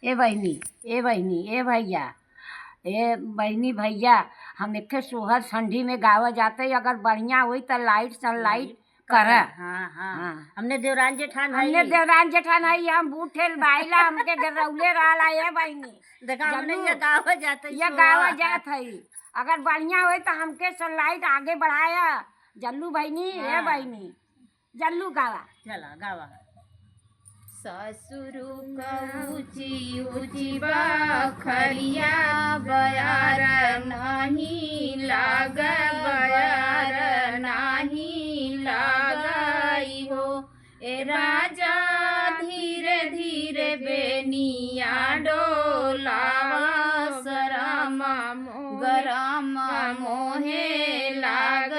ए बहनी, ए बहनी, ए भैया, ए बहनी भैया, हम एक सोहर ठंडी में गावा जाते, अगर बढ़िया हुई तो लाइट सनलाइट कर। हाँ हाँ, हमने देवरान जेठान भाई, हमने देवरान जेठान है, हम बूठेल बाइला हमके गरौले रहला। ये बहनी देखा हमने ये गावा जाते, ये गावा जात है, अगर बढ़िया हुई तो हमके सनलाइट आगे बढ़ाया। जल्लू बहनी, ए बहनी, जल्लू गावा, चला गावा। ससुरु ऊँची ऊँची बखरिया बयार नहीं लाग, बयार नहीं लागई हो। ए राजा धीरे धीरे बेनिया डोलावा, सरमा गरम मोहे लाग,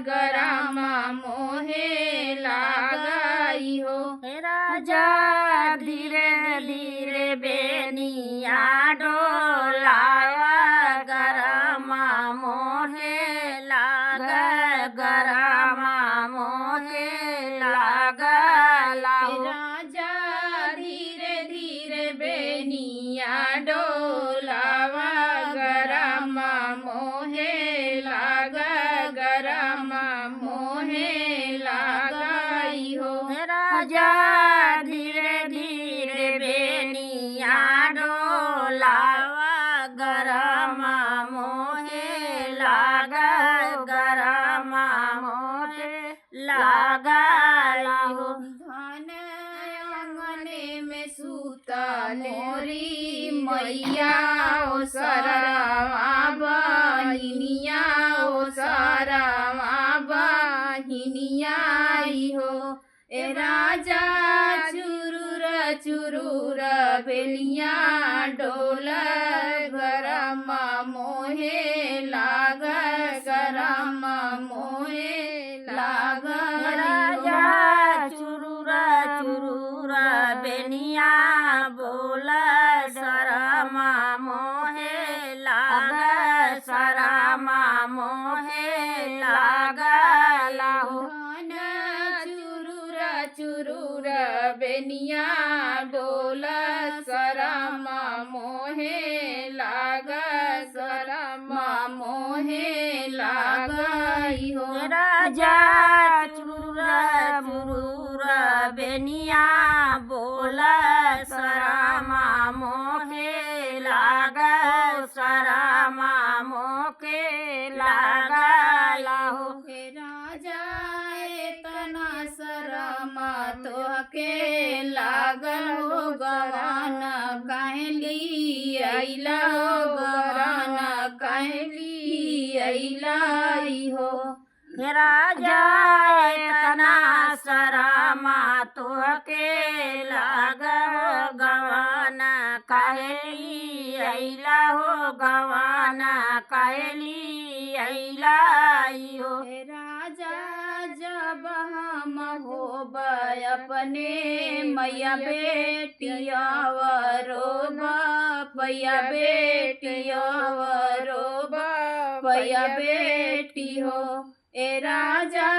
गरम मोहे लागई हो। राजा धीरे धीरे बेनिया डोलावा, गरम मोहे लाग, गरम मोहे लाग लाओ। राजा धीरे धीरे बेनिया डोलावा, गरम मोहे लाग, गरम मोहे लागई हो। राजा धीरे धीरे बेनिया डोलावा, गरम मोहे लाग, गरम मोहे लाग लाओ। धन अंगने में सूता मोरी मैया, ओ सरवा बहिनिया, ओ सरवा बहिनिया हो। ए राजा चुरुर चुरुर बेलिया डोल, गरम मोहे लाग, गरम मोहे लाग। राजा चुरुर चुरुर बेनिया बोल, शरम मोहे लाग, शरम मोहे लाग लाओ। चुरुर बेनिया बोल, शरम मोहे लाग, शरम मोहे लागई हो। राजा चुरुर चुरुर बेनिया बोल, शरम मोहे लाग, शरम मोहे लाग लाओ। राजा इतना शरम तोहके लागल हो, गवान कहली अइला हो, गवान कहली अइला हो। राजा इतना शरम तोहके लाग, गवान कहली अइला हो, गवान कहली अइला हो। राजा जब हम होब अपने मैया बेटिया रोब, पैया बेटिया रोब, पैया बेटी हो। ए राजा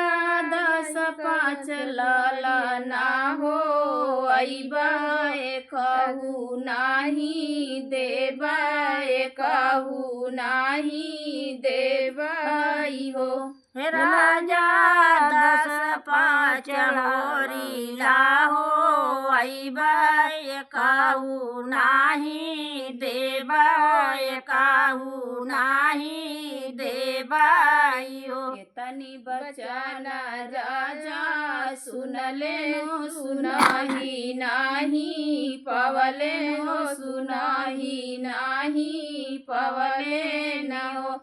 10 5 ललना हो, अइबा एकहु नाही देबा, एकहु नाही देबई हो। राजा 10 5 होरी लाहो, अइबा एकहु नाही देबा, एकहु नाही देबाई हो। तनी बचन राजा सुनले हो, सुनाही नाही पवले हो, सुनाही नाही पवले न हो।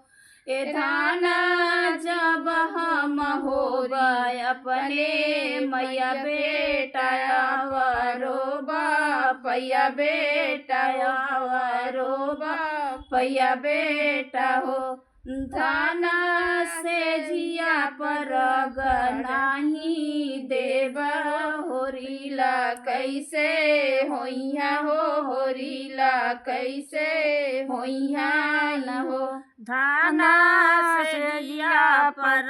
ए धाना जब हम होब अपने मैया बेटा रोबा, पैया बेटा रोबा, पैया बेटा हो। धाना से जिया पर नाही देबा, होरीला कैसे होइया हो, होरीला कैसे होइया न हो। धाना से जिया पर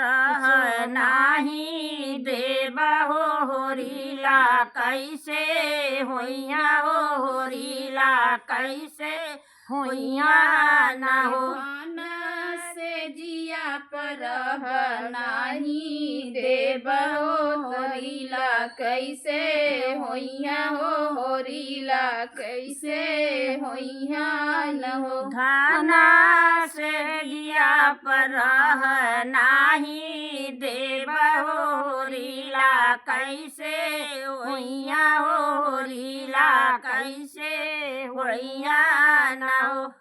नाही देबा हो, होरीला कैसे होइया हो, होरीला कैसे हुइया न हो। धन से जिया पर नाही देव होरीला कैसे होइया हो होरीला कैसे होइया न हो। धना से जिया पर नाही देव होरीला कैसे होइया होरीला कैसे होइया न हो।